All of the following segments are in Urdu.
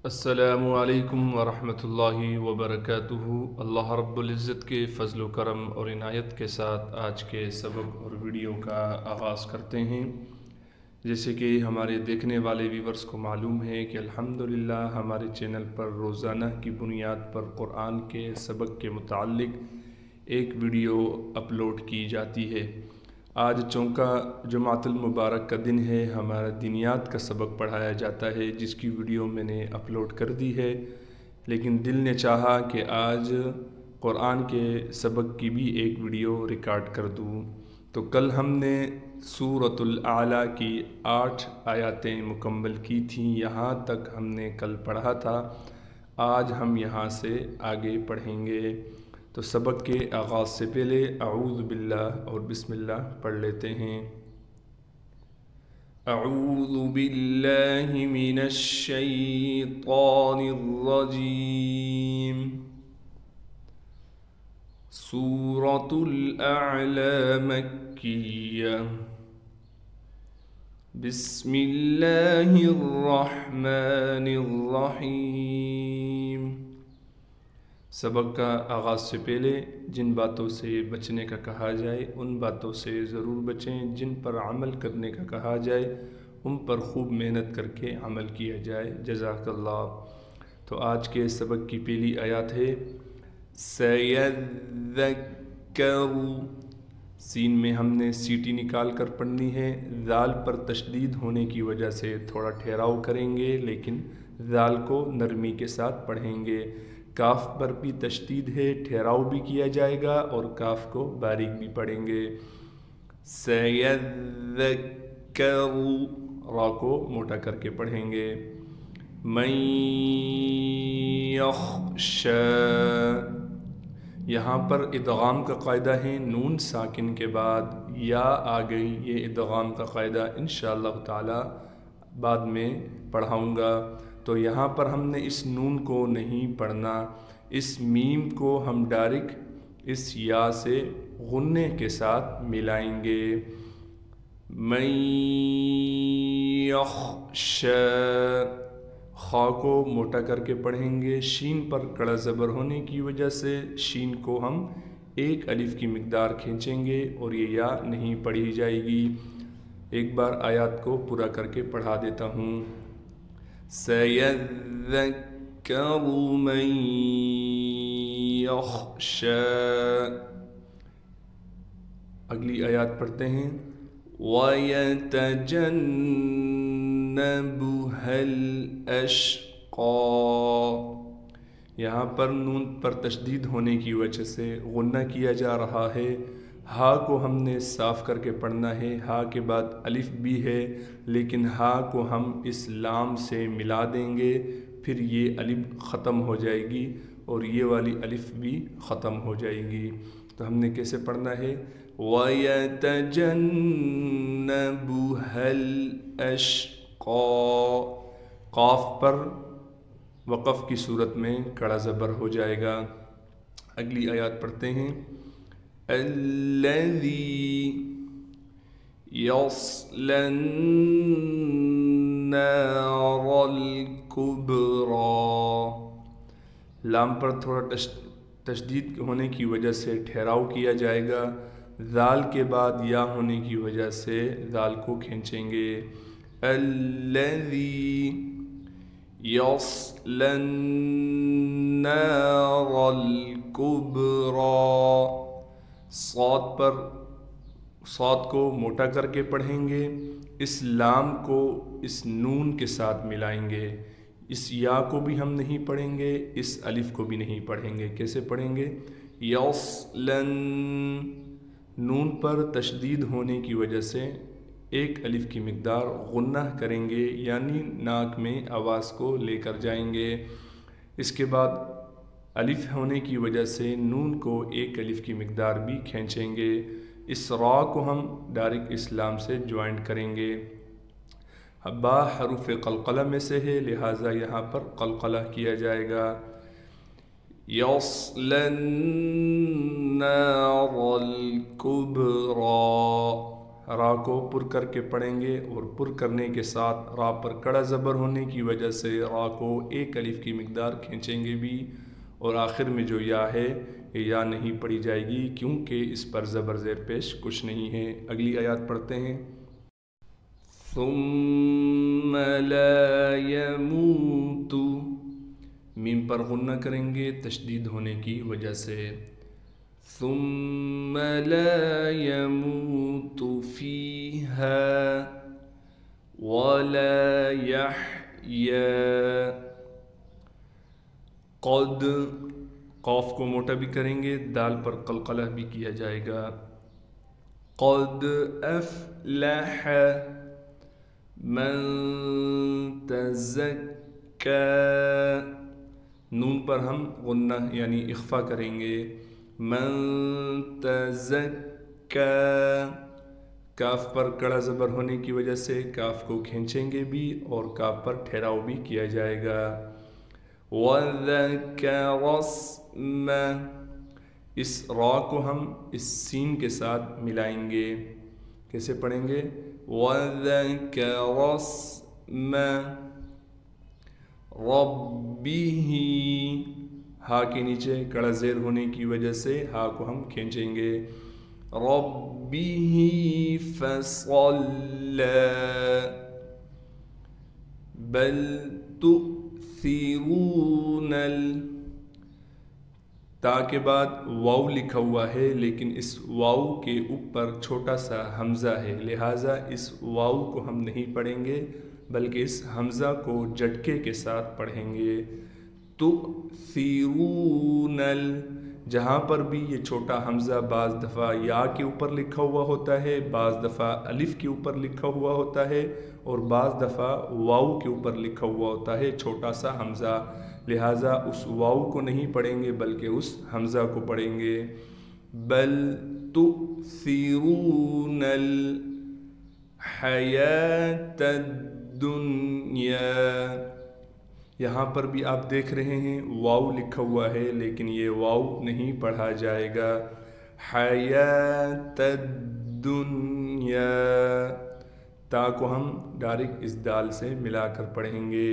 السلام علیکم ورحمۃ اللہ وبرکاتہ۔ اللہ رب العزت کے فضل و کرم اور عنایت کے ساتھ آج کے سبق اور ویڈیو کا آغاز کرتے ہیں۔ جیسے کہ ہمارے دیکھنے والے ویورز کو معلوم ہے کہ الحمدللہ ہمارے چینل پر روزانہ کی بنیاد پر قرآن کے سبق کے متعلق ایک ویڈیو اپلوڈ کی جاتی ہے۔ آج چونکہ جمعۃ المبارک کا دن ہے، ہمارا دینیات کا سبق پڑھایا جاتا ہے جس کی ویڈیو میں نے اپلوڈ کر دی ہے، لیکن دل نے چاہا کہ آج قرآن کے سبق کی بھی ایک ویڈیو ریکارڈ کر دوں۔ تو کل ہم نے سورۃ الاعلیٰ کی 8 آیاتیں مکمل کی تھیں، یہاں تک ہم نے کل پڑھا تھا۔ آج ہم یہاں سے آگے پڑھیں گے۔ تو سبق کے آغاز سے پہلے اعوذ باللہ اور بسم اللہ پڑھ لیتے ہیں۔ اعوذ باللہ من الشیطان الرجیم۔ سورۃ الاعلیٰ مکیہ۔ بسم اللہ الرحمن الرحیم۔ سبق کا آغاز سے پہلے جن باتوں سے بچنے کا کہا جائے ان باتوں سے ضرور بچیں، جن پر عمل کرنے کا کہا جائے ان پر خوب محنت کر کے عمل کیا جائے۔ جزاک اللہ۔ تو آج کے سبق کی پہلی آیات ہے سَيَذَّكَّرُ۔ سین میں ہم نے سیٹی نکال کر پڑھنی ہے۔ ذال پر تشدید ہونے کی وجہ سے تھوڑا ٹھہراؤ کریں گے، لیکن ذال کو نرمی کے ساتھ پڑھیں گے۔ کاف پر بھی تشدید ہے، ٹھہراؤ بھی کیا جائے گا اور کاف کو باریک بھی پڑھیں گے۔ سَيَذَّكَّرُ، را کو موٹا کر کے پڑھیں گے۔ مَن یخشیٰ، یہاں پر ادغام کا قاعدہ ہے، نون ساکن کے بعد یا آ گئی، یہ ادغام کا قاعدہ انشاءاللہ تعالی بعد میں پڑھاؤں گا۔ تو یہاں پر ہم نے اس نون کو نہیں پڑھنا، اس میم کو ہم ڈائریکٹ اس یا سے غنّے کے ساتھ ملائیں گے۔ من یخشیٰ، خا کو موٹا کر کے پڑھیں گے۔ شین پر کڑا زبر ہونے کی وجہ سے شین کو ہم ایک الف کی مقدار کھینچیں گے اور یہ یا نہیں پڑھی جائے گی۔ ایک بار آیات کو پورا کر کے پڑھا دیتا ہوں۔ سَيَذَّكَّرُ مَن یخشیٰ۔ اگلی آیات پڑھتے ہیں۔ وَيَتَجَنَّبُهَا الْأَشْقَى، یہاں پر نون پر تشدید ہونے کی وجہ سے غنّہ کیا جا رہا ہے۔ ہا کو ہم نے صاف کر کے پڑھنا ہے۔ ہا کے بعد الف بھی ہے، لیکن ہا کو ہم اس لام سے ملا دیں گے، پھر یہ الف ختم ہو جائے گی اور یہ والی الف بھی ختم ہو جائے گی۔ تو ہم نے کیسے پڑھنا ہے؟ وَيَتَجَنَّبُهَا الْأَشْقَى، قاف پر وقف کی صورت میں کڑا زبر ہو جائے گا۔ اگلی آیات پڑھتے ہیں۔ الَّذِي يَصْلَى النَّارَ الْكُبْرَى، لام پر تھوڑا تشدید ہونے کی وجہ سے ٹھہراؤ کیا جائے گا۔ ذال کے بعد یا ہونے کی وجہ سے ذال کو کھینچیں گے۔ الَّذِي يَصْلَى النَّارَ الْكُبْرَى، صاد کو موٹا کر کے پڑھیں گے۔ اس لام کو اس نون کے ساتھ ملائیں گے۔ اس یا کو بھی ہم نہیں پڑھیں گے، اس الف کو بھی نہیں پڑھیں گے۔ کیسے پڑھیں گے؟ یصلن، نون پر تشدید ہونے کی وجہ سے ایک الف کی مقدار غنّہ کریں گے، یعنی ناک میں آواز کو لے کر جائیں گے۔ اس کے بعد الف ہونے کی وجہ سے نون کو ایک الف کی مقدار بھی کھینچیں گے۔ اس را کو ہم ڈائریکٹ اسلام سے جوائنٹ کریں گے۔ با حروف قلقلہ میں سے ہے، لہٰذا یہاں پر قلقلہ کیا جائے گا۔ یصلی النار الکبریٰ، را کو پر کر کے پڑھیں گے، اور پر کرنے کے ساتھ را پر کڑا زبر ہونے کی وجہ سے را کو ایک الف کی مقدار کھینچیں گے بھی، اور آخر میں جو یا ہے یہ یا نہیں پڑھی جائے گی کیونکہ اس پر زبر زیر پیش کچھ نہیں ہے۔ اگلی آیات پڑھتے ہیں۔ ثم لا يموت، میم پر غنہ کریں گے تشدید ہونے کی وجہ سے۔ ثم لا يموت فيها ولا يحيا، قد قاف کو موٹا بھی کریں گے، دال پر قلقلہ بھی کیا جائے گا۔ قد افلح من تزکا، نون پر ہم غنہ یعنی اخفا کریں گے۔ من تزکا، کاف پر کڑا زبر ہونے کی وجہ سے کاف کو کھینچیں گے بھی اور کاف پر ٹھہراؤ بھی کیا جائے گا۔ وَذَكَرَ اسْمَ، اس را کو ہم اس سین کے ساتھ ملائیں گے، کیسے پڑھیں گے؟ وَذَكَرَ اسْمَ رَبِّهِ، ہا کے نیچے کڑا زیر ہونے کی وجہ سے ہا کو ہم کھینچیں گے۔ رَبِّهِ فَصَلَّى بَلْ تُؤْثِرُونَ تا کے بعد واو لکھا ہوا ہے، لیکن اس واو کے اوپر چھوٹا سا حمزہ ہے، لہٰذا اس واو کو ہم نہیں پڑھیں گے بلکہ اس حمزہ کو جھٹکے کے ساتھ پڑھیں گے۔ تُؤْثِرُونَ، جہاں پر بھی یہ چھوٹا حمزہ بعض دفعہ یا کے اوپر لکھا ہوا ہوتا ہے، بعض دفعہ الف کے اوپر لکھا ہوا ہوتا ہے، اور بعض دفعہ واو کے اوپر لکھا ہوا ہوتا ہے چھوٹا سا حمزہ، لہٰذا اس واو کو نہیں پڑھیں گے بلکہ اس حمزہ کو پڑھیں گے۔ بل تؤثرون الحیات الدنیا، یہاں پر بھی آپ دیکھ رہے ہیں واو لکھا ہوا ہے لیکن یہ واو نہیں پڑھا جائے گا۔ حیات الدنیا، تا کو ہم ڈائریکٹ اس دال سے ملا کر پڑھیں گے۔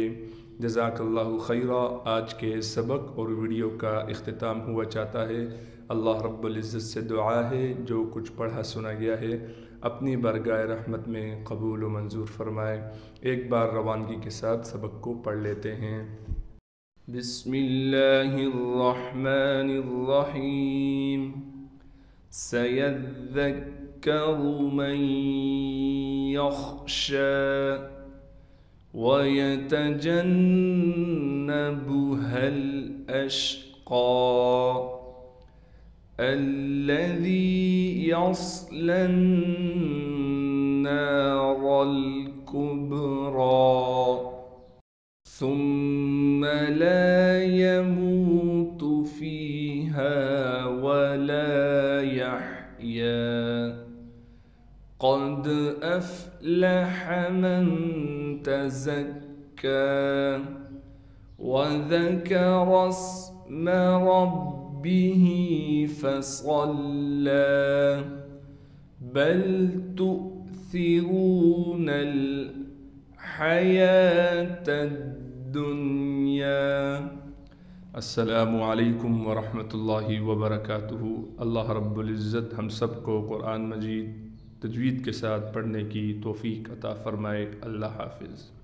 جزاک اللہ خیرہ۔ آج کے سبق اور ویڈیو کا اختتام ہوا چاہتا ہے۔ اللہ رب العزت سے دعا ہے جو کچھ پڑھا سنا گیا ہے اپنی بارگاہ رحمت میں قبول و منظور فرمائے۔ ایک بار روانگی کے ساتھ سبق کو پڑھ لیتے ہیں۔ بسم اللہ الرحمن الرحیم۔ سَيَذَّكَّرُ مَن يَخْشَىٰ وَيَتَجَنَّبُهَا الْأَشْقَىٰ الَّذِي يَصْلَى النَّارَ الْكُبْرَىٰ ثُمَّ لَا يَمُوتُ فِيهَا وَلَا يَحْيَا قَدْ أَفْلَحَ مَن تَزَكَّىٰ وَذَكَرَ اسْمَ رَبِّهِ فَصَلَّىٰ بَلْ تُؤْثِرُونَ الْحَيَاةَ الدُّنْيَا۔ السلام علیکم ورحمۃ اللہ وبرکاتہ۔ اللہ رب العزت ہم سب کو قرآن مجید تجوید کے ساتھ پڑھنے کی توفیق عطا فرمائے۔ اللہ حافظ۔